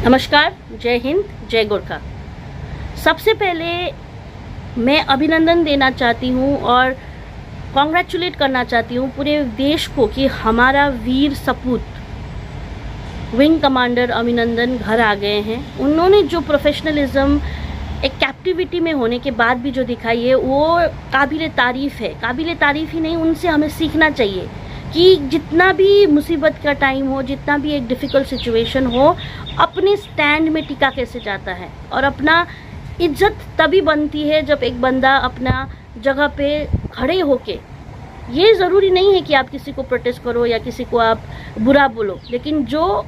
नमस्कार, जय हिंद, जय गोरखा। सबसे पहले मैं अभिनंदन देना चाहती हूँ और कॉन्ग्रेचुलेट करना चाहती हूँ पूरे देश को कि हमारा वीर सपूत विंग कमांडर अभिनंदन घर आ गए हैं। उन्होंने जो प्रोफेशनलिज्म एक कैप्टिविटी में होने के बाद भी जो दिखाई है वो काबिल तारीफ़ है। काबिल तारीफ़ ही नहीं, उनसे हमें सीखना चाहिए कि जितना भी मुसीबत का टाइम हो, जितना भी एक डिफ़िकल्ट सिचुएशन हो, अपने स्टैंड में टिका कैसे जाता है। और अपना इज्जत तभी बनती है जब एक बंदा अपना जगह पे खड़े होके, ये ज़रूरी नहीं है कि आप किसी को प्रोटेस्ट करो या किसी को आप बुरा बोलो, लेकिन जो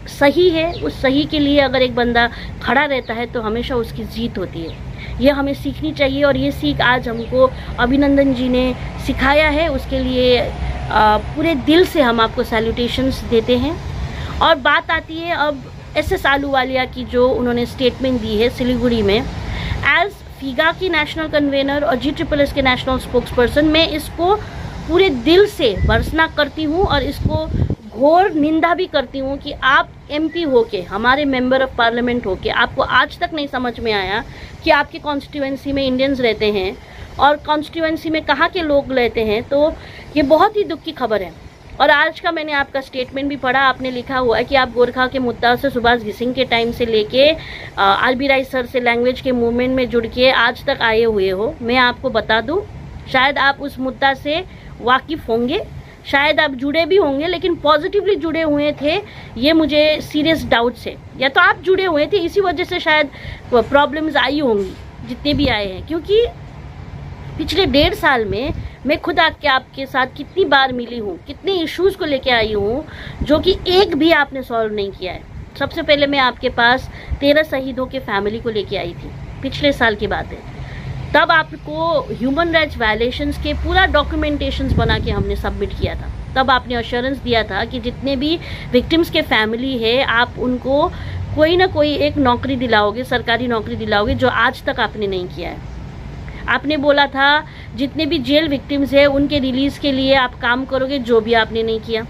सही है उस सही के लिए अगर एक बंदा खड़ा रहता है तो हमेशा उसकी जीत होती है। ये हमें सीखनी चाहिए और ये सीख आज हमको अभिनंदन जी ने सिखाया है। उसके लिए पूरे दिल से हम आपको सैल्यूटेशंस देते हैं। और बात आती है अब एसएस आलूवालिया की, जो उन्होंने स्टेटमेंट दी है सिलीगुड़ी में। एज फीगा की नेशनल कन्वेनर और GSSS के नेशनल स्पोक्स पर्सन, मैं इसको पूरे दिल से भर्त्सना करती हूँ और इसको घोर निंदा भी करती हूँ कि आप MP होके, हमारे मेंबर ऑफ पार्लियामेंट होके, आपको आज तक नहीं समझ में आया कि आपके कॉन्स्टिट्यूएंसी में इंडियंस रहते हैं और कॉन्स्टिट्यूएंसी में कहाँ के लोग रहते हैं। तो ये बहुत ही दुख की खबर है। और आज का मैंने आपका स्टेटमेंट भी पढ़ा, आपने लिखा हुआ है कि आप गोरखा के मुद्दा से सुभाष घिसिंग के टाइम से लेके आलबी राय सर से लैंग्वेज के मूवमेंट में जुड़ के आज तक आए हुए हो। मैं आपको बता दूं, शायद आप उस मुद्दा से वाकिफ होंगे, शायद आप जुड़े भी होंगे, लेकिन पॉजिटिवली जुड़े हुए थे, ये मुझे सीरियस डाउट्स है। या तो आप जुड़े हुए थे, इसी वजह से शायद प्रॉब्लम्स आई होंगी जितने भी आए हैं। क्योंकि पिछले 1.5 साल में मैं खुद आपके साथ कितनी बार मिली हूँ, कितने इश्यूज को लेके आई हूँ जो कि एक भी आपने सॉल्व नहीं किया है। सबसे पहले मैं आपके पास 13 शहीदों के फैमिली को लेके आई थी, पिछले साल की बात है। तब आपको ह्यूमन राइट्स वायलेशंस के पूरा डॉक्यूमेंटेशंस बना के हमने सबमिट किया था। तब आपने अश्योरेंस दिया था कि जितने भी विक्टिम्स के फैमिली है, आप उनको कोई ना कोई एक नौकरी दिलाओगे, सरकारी नौकरी दिलाओगे, जो आज तक आपने नहीं किया है। आपने बोला था जितने भी जेल विक्टिम्स है उनके रिलीज के लिए आप काम करोगे, जो भी आपने नहीं किया।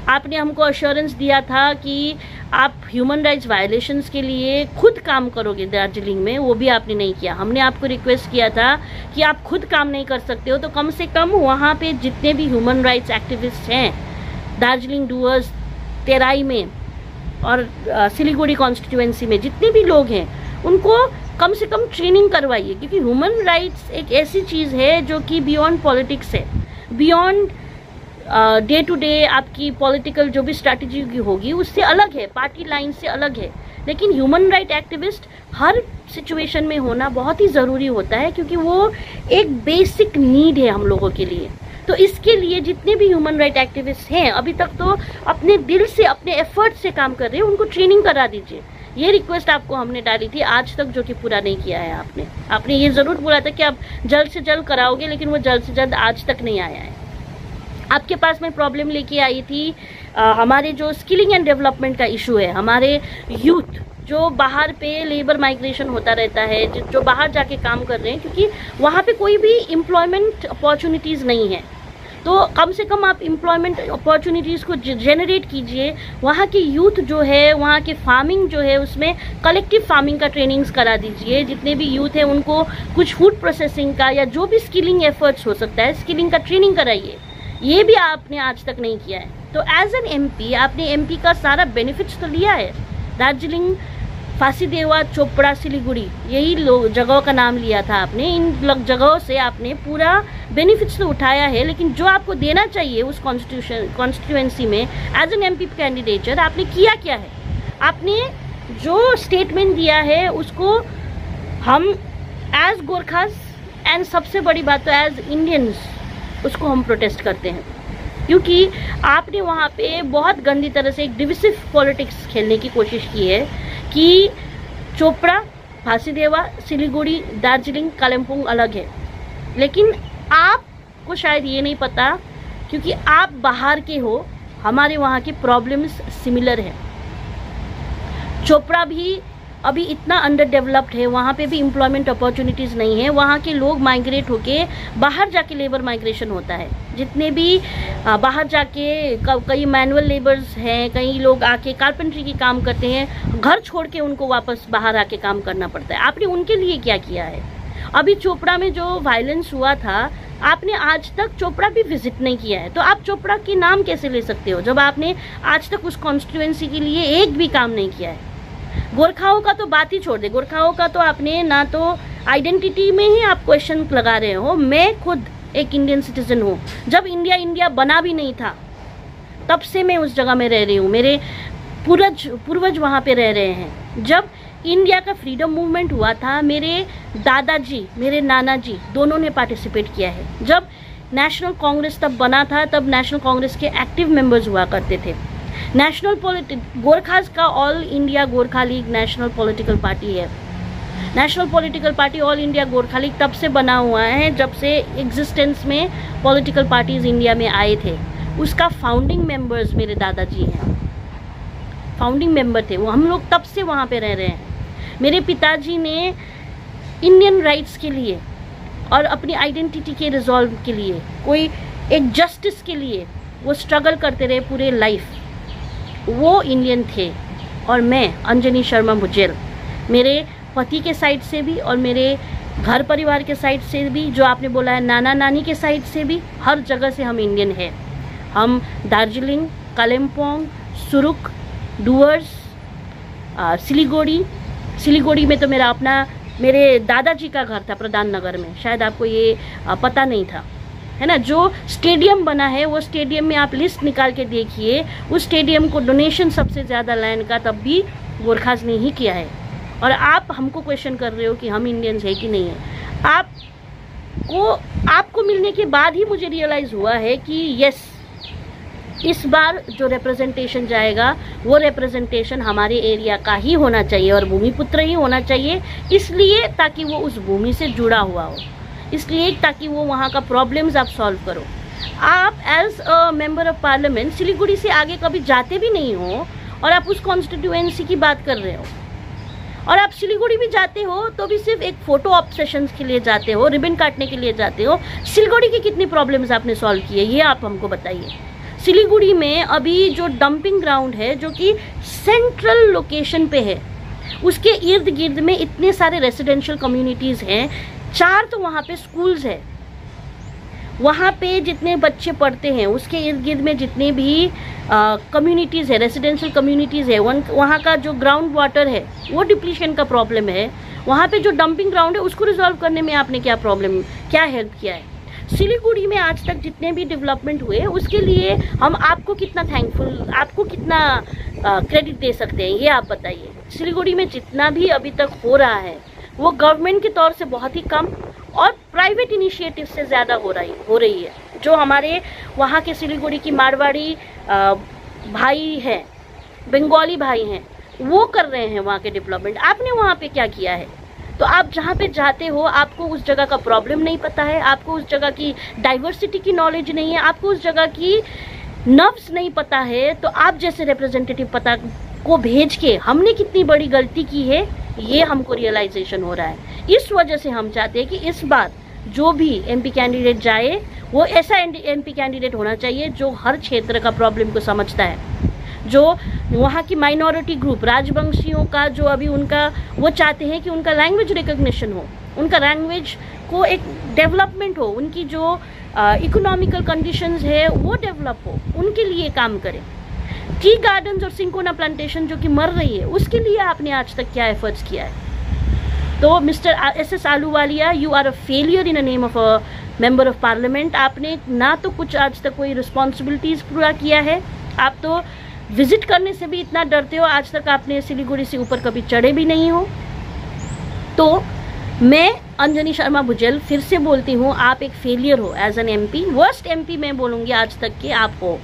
आपने हमको अश्योरेंस दिया था कि आप ह्यूमन राइट्स वायलेशंस के लिए खुद काम करोगे दार्जिलिंग में, वो भी आपने नहीं किया। हमने आपको रिक्वेस्ट किया था कि आप खुद काम नहीं कर सकते हो तो कम से कम वहाँ पे जितने भी ह्यूमन राइट्स एक्टिविस्ट हैं दार्जिलिंग डूअर्स, तेराई में और सिलीगुड़ी कॉन्स्टिट्यूएंसी में जितने भी लोग हैं, उनको कम से कम ट्रेनिंग करवाइए। क्योंकि ह्यूमन राइट्स एक ऐसी चीज़ है जो कि बियॉन्ड पॉलिटिक्स है, बियॉन्ड डे टू डे आपकी पॉलिटिकल जो भी स्ट्रैटेजी होगी उससे अलग है, पार्टी लाइन से अलग है। लेकिन ह्यूमन राइट एक्टिविस्ट हर सिचुएशन में होना बहुत ही ज़रूरी होता है, क्योंकि वो एक बेसिक नीड है हम लोगों के लिए। तो इसके लिए जितने भी ह्यूमन राइट एक्टिविस्ट हैं, अभी तक तो अपने दिल से, अपने एफर्ट से काम कर रहे हैं, उनको ट्रेनिंग करा दीजिए। ये रिक्वेस्ट आपको हमने डाली थी आज तक, जो कि पूरा नहीं किया है आपने ये ज़रूर बोला था कि आप जल्द से जल्द कराओगे, लेकिन वो जल्द से जल्द आज तक नहीं आया है। आपके पास मैं प्रॉब्लम लेके आई थी हमारे जो स्किलिंग एंड डेवलपमेंट का इशू है। हमारे यूथ जो बाहर पे लेबर माइग्रेशन होता रहता है, जो बाहर जाके काम कर रहे हैं, क्योंकि वहाँ पे कोई भी एम्प्लॉयमेंट अपॉर्चुनिटीज़ नहीं है। तो कम से कम आप एम्प्लॉयमेंट अपॉर्चुनिटीज़ को जनरेट कीजिए। वहाँ के यूथ जो है, वहाँ के फार्मिंग जो है, उसमें कलेक्टिव फार्मिंग का ट्रेनिंग्स करा दीजिए। जितने भी यूथ है उनको कुछ फूड प्रोसेसिंग का या जो भी स्किलिंग एफर्ट्स हो सकता है, स्किलिंग का ट्रेनिंग कराइए। ये भी आपने आज तक नहीं किया है। तो एज एन MP आपने MP का सारा बेनिफिट्स तो लिया है। दार्जिलिंग, फांसीदेवा, चोपड़ा, सिलीगुड़ी, यही जगहों का नाम लिया था आपने। इन जगहों से आपने पूरा बेनिफिट्स तो उठाया है, लेकिन जो आपको देना चाहिए उस कॉन्स्टिट्यूएंसी में एज एन MP कैंडिडेचर आपने किया क्या है। आपने जो स्टेटमेंट दिया है उसको हम एज गोरखास एंड सबसे बड़ी बात तो एज इंडियंस उसको हम प्रोटेस्ट करते हैं, क्योंकि आपने वहाँ पे बहुत गंदी तरह से एक डिविसिव पॉलिटिक्स खेलने की कोशिश की है कि चोपड़ा, फांसीदेवा, सिलीगुड़ी, दार्जिलिंग, कालिम्पोंग अलग है। लेकिन आपको शायद ये नहीं पता, क्योंकि आप बाहर के हो, हमारे वहाँ की प्रॉब्लम्स सिमिलर है। चोपड़ा भी अभी इतना अंडर डेवलप्ड है, वहाँ पे भी एम्प्लॉयमेंट अपॉर्चुनिटीज़ नहीं है। वहाँ के लोग माइग्रेट होके बाहर जाके लेबर माइग्रेशन होता है। जितने भी बाहर जाके कई मैनुअल लेबर्स हैं, कई लोग आके कारपेंट्री की काम करते हैं, घर छोड़ के उनको वापस बाहर आके काम करना पड़ता है। आपने उनके लिए क्या किया है? अभी चोपड़ा में जो वायलेंस हुआ था, आपने आज तक चोपड़ा भी विजिट नहीं किया है, तो आप चोपड़ा के नाम कैसे ले सकते हो जब आपने आज तक उस कॉन्स्टिट्यूएंसी के लिए एक भी काम नहीं किया है? गोरखाओं का तो बात ही छोड़ दे, गोरखाओं का तो आपने ना तो आइडेंटिटी में ही आप क्वेश्चन लगा रहे हो। मैं खुद एक इंडियन सिटीजन हूँ, जब इंडिया बना भी नहीं था तब से मैं उस जगह में रह रही हूँ, मेरे पूर्वज वहाँ पे रह रहे हैं। जब इंडिया का फ्रीडम मूवमेंट हुआ था, मेरे दादाजी, मेरे नाना जी दोनों ने पार्टिसिपेट किया है। जब नेशनल कांग्रेस तब बना था, तब नेशनल कांग्रेस के एक्टिव मेंबर्स हुआ करते थे। गोरखास का all India Gorkha league national political party है। National political party all India Gorkha league तब से बना हुआ है जब से एग्जिस्टेंस में पॉलिटिकल पार्टीज इंडिया में आए थे। उसका फाउंडिंग मेंबर्स मेरे दादाजी हैं, फाउंडिंग मेंबर थे वो। हम लोग तब से वहाँ पे रह रहे हैं। मेरे पिताजी ने इंडियन राइट्स के लिए और अपनी आइडेंटिटी के रिजॉल्व के लिए, कोई एक जस्टिस के लिए वो स्ट्रगल करते रहे पूरे लाइफ। वो इंडियन थे। और मैं अंजनी शर्मा भुजेल, मेरे पति के साइड से भी और मेरे घर परिवार के साइड से भी, जो आपने बोला है नाना नानी के साइड से भी, हर जगह से हम इंडियन हैं। हम दार्जिलिंग, कालिम्पोंग, सुरुक, डुअर्स, सिलीगुड़ी में तो मेरे दादाजी का घर था प्रधान नगर में, शायद आपको ये पता नहीं था, है ना। जो स्टेडियम बना है वो स्टेडियम में आप लिस्ट निकाल के देखिए, उस स्टेडियम को डोनेशन सबसे ज़्यादा लैंड का तब भी गोरखास ने ही किया है। और आप हमको क्वेश्चन कर रहे हो कि हम इंडियंस है कि नहीं है। आपको मिलने के बाद ही मुझे रियलाइज़ हुआ है कि यस, इस बार जो रिप्रेजेंटेशन जाएगा वो रिप्रेजेंटेशन हमारे एरिया का ही होना चाहिए और भूमिपुत्र ही होना चाहिए, इसलिए ताकि वो उस भूमि से जुड़ा हुआ हो, इसलिए ताकि वो वहाँ का प्रॉब्लम्स आप सॉल्व करो। आप as a member of parliament Siliguri से आगे कभी जाते भी नहीं हो और आप उस कॉन्स्टिट्यूएंसी की बात कर रहे हो। और आप सिलीगुड़ी भी जाते हो तो भी सिर्फ एक फोटो ऑब्सेशंस के लिए जाते हो, रिबन काटने के लिए जाते हो। सिलीगुड़ी की कितनी प्रॉब्लम्स आपने सॉल्व की है ये आप हमको बताइए। सिलीगुड़ी में अभी जो डंपिंग ग्राउंड है, जो कि सेंट्रल लोकेशन पे है, उसके इर्द गिर्द में इतने सारे रेसिडेंशियल कम्युनिटीज़ हैं, 4 तो वहाँ पे स्कूल्स है। वहाँ पे जितने बच्चे पढ़ते हैं उसके इर्द गिर्द में जितने भी कम्युनिटीज़ है, रेसिडेंशियल कम्युनिटीज़ है, वहाँ का जो ग्राउंड वाटर है वो डिप्लीशन का प्रॉब्लम है। वहाँ पे जो डंपिंग ग्राउंड है उसको रिजॉल्व करने में आपने क्या हेल्प किया है? सिलीगुड़ी में आज तक जितने भी डेवलपमेंट हुए उसके लिए हम आपको कितना थैंकफुल, आपको कितना क्रेडिट दे सकते हैं ये आप बताइए। सिलीगुड़ी में जितना भी अभी तक हो रहा है वो गवर्नमेंट के तौर से बहुत ही कम और प्राइवेट इनिशिएटिव से ज़्यादा हो रही है। जो हमारे वहाँ के सिलीगुड़ी की मारवाड़ी भाई हैं, बंगाली भाई हैं, वो कर रहे हैं वहाँ के डेवलपमेंट। आपने वहाँ पे क्या किया है? तो आप जहाँ पे जाते हो आपको उस जगह का प्रॉब्लम नहीं पता है, आपको उस जगह की डाइवर्सिटी की नॉलेज नहीं है, आपको उस जगह की नर्व्स नहीं पता है, तो आप जैसे रिप्रेजेंटेटिव पता को भेज के हमने कितनी बड़ी गलती की है ये हमको रियलाइजेशन हो रहा है। इस वजह से हम चाहते हैं कि इस बार जो भी एमपी कैंडिडेट जाए वो ऐसा एमपी कैंडिडेट होना चाहिए जो हर क्षेत्र का प्रॉब्लम को समझता है, जो वहाँ की माइनॉरिटी ग्रुप राजवंशियों का जो अभी उनका वो चाहते हैं कि उनका लैंग्वेज रिकॉग्निशन हो, उनका लैंग्वेज को एक डेवलपमेंट हो, उनकी जो इकोनॉमिकल कंडीशंस है वो डेवलप हो, उनके लिए काम करें। टी गार्डन्स और सिंकोना प्लांटेशन जो कि मर रही है उसके लिए आपने आज तक क्या एफर्ट्स किया है? तो mister SS Ahluwalia, you are a failure in a name of a member of parliament. आपने ना तो कुछ आज तक कोई रिस्पॉन्सिबिलिटीज़ पूरा किया है, आप तो विजिट करने से भी इतना डरते हो, आज तक आपने सिलीगुड़ी से ऊपर कभी चढ़े भी नहीं हो। तो मैं अंजनी शर्मा भुजेल फिर से बोलती हूँ, आप एक फेलियर हो as an MP, worst MP मैं बोलूँगी आज तक के आप हो।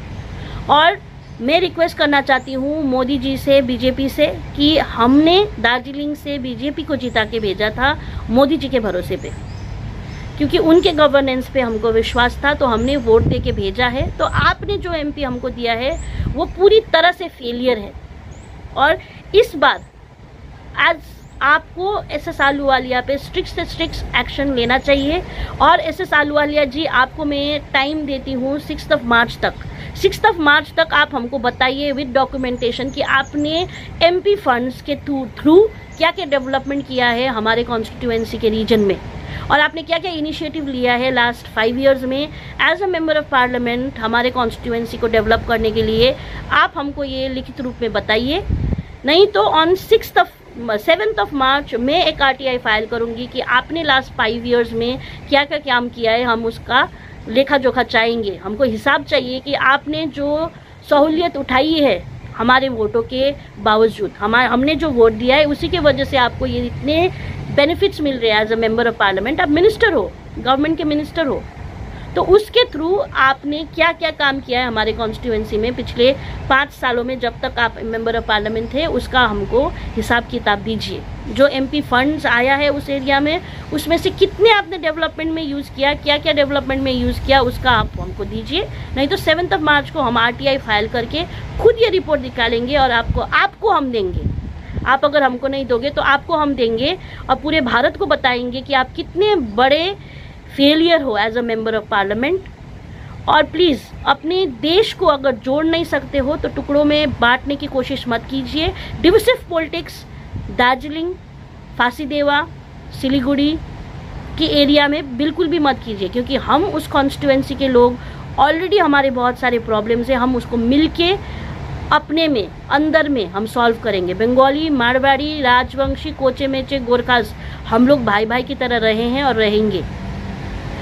और मैं रिक्वेस्ट करना चाहती हूँ मोदी जी से, बीजेपी से, कि हमने दार्जिलिंग से बीजेपी को जिता के भेजा था मोदी जी के भरोसे पे, क्योंकि उनके गवर्नेंस पे हमको विश्वास था, तो हमने वोट दे के भेजा है। तो आपने जो MP हमको दिया है वो पूरी तरह से फेलियर है। और इस बार आज आपको एसएस अहलुवालिया पे स्ट्रिक्ट से स्ट्रिक्ट एक्शन लेना चाहिए। और एसएस अहलुवालिया जी, आपको मैं टाइम देती हूँ 6 मार्च तक। 6 मार्च तक आप हमको बताइए विद डॉक्यूमेंटेशन कि आपने एमपी फंड्स के थ्रू क्या क्या डेवलपमेंट किया है हमारे कॉन्स्टिट्यूएंसी के रीजन में, और आपने क्या क्या इनिशिएटिव लिया है लास्ट 5 इयर्स में as a member of parliament हमारे कॉन्स्टिट्यूएंसी को डेवलप करने के लिए। आप हमको ये लिखित रूप में बताइए, नहीं तो ऑन 7 मार्च मैं एक आरटीआई फाइल करूंगी कि आपने लास्ट 5 इयर्स में क्या क्या काम किया है। हम उसका लेखा जोखा चाहेंगे, हमको हिसाब चाहिए कि आपने जो सहूलियत उठाई है हमारे वोटों के बावजूद, हमने जो वोट दिया है उसी के वजह से आपको ये इतने बेनिफिट्स मिल रहे हैं as a member of parliament. आप मिनिस्टर हो, गवर्नमेंट के मिनिस्टर हो, तो उसके थ्रू आपने क्या क्या काम किया है हमारे कॉन्स्टिट्यूएंसी में पिछले 5 सालों में, जब तक आप मेंबर ऑफ पार्लियामेंट थे, उसका हमको हिसाब किताब दीजिए। जो एमपी फंड्स आया है उस एरिया में, उसमें से कितने आपने डेवलपमेंट में यूज़ किया, क्या क्या डेवलपमेंट में यूज़ किया, उसका आप हमको दीजिए। नहीं तो 7 मार्च को हम आरटीआई फाइल करके खुद ये रिपोर्ट निकालेंगे और आपको हम देंगे। आप अगर हमको नहीं दोगे तो आपको हम देंगे और पूरे भारत को बताएंगे कि आप कितने बड़े फेलियर हो as a member of parliament. और प्लीज़ अपने देश को अगर जोड़ नहीं सकते हो तो टुकड़ों में बांटने की कोशिश मत कीजिए। डिविसिव पॉलिटिक्स दार्जिलिंग, फांसीदेवा, सिलीगुड़ी के एरिया में बिल्कुल भी मत कीजिए, क्योंकि हम उस कॉन्स्टिट्यूएंसी के लोग ऑलरेडी हमारे बहुत सारे प्रॉब्लम्स हैं, हम उसको मिलके अपने में अंदर में हम सॉल्व करेंगे। बंगाली, मारवाड़ी, राजवंशी, कोचे मेचे, गोरखास, हम लोग भाई भाई की तरह रहे हैं और रहेंगे,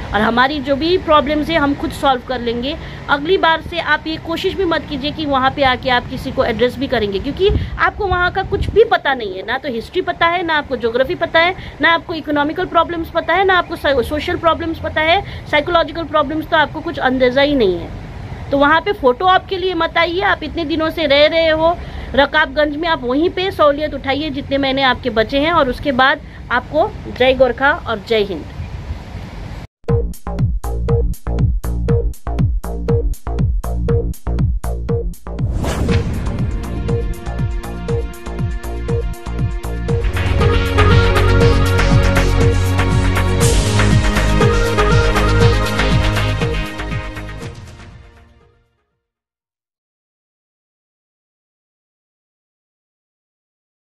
और हमारी जो भी प्रॉब्लम्स है हम खुद सॉल्व कर लेंगे। अगली बार से आप ये कोशिश भी मत कीजिए कि वहाँ पे आके आप किसी को एड्रेस भी करेंगे, क्योंकि आपको वहाँ का कुछ भी पता नहीं है, ना तो हिस्ट्री पता है, ना आपको ज्योग्राफी पता है, ना आपको इकोनॉमिकल प्रॉब्लम्स पता है, ना आपको सोशल प्रॉब्लम्स पता है, साइकोलॉजिकल प्रॉब्लम्स तो आपको कुछ अंदाजा ही नहीं है। तो वहाँ पे फोटो आपके लिए मत आइए। आप इतने दिनों से रह रहे हो रकाबगंज में, आप वहीं पे सहूलियत उठाइए जितने महीने आपके बचे हैं, और उसके बाद आपको जय गोरखा और जय हिंद।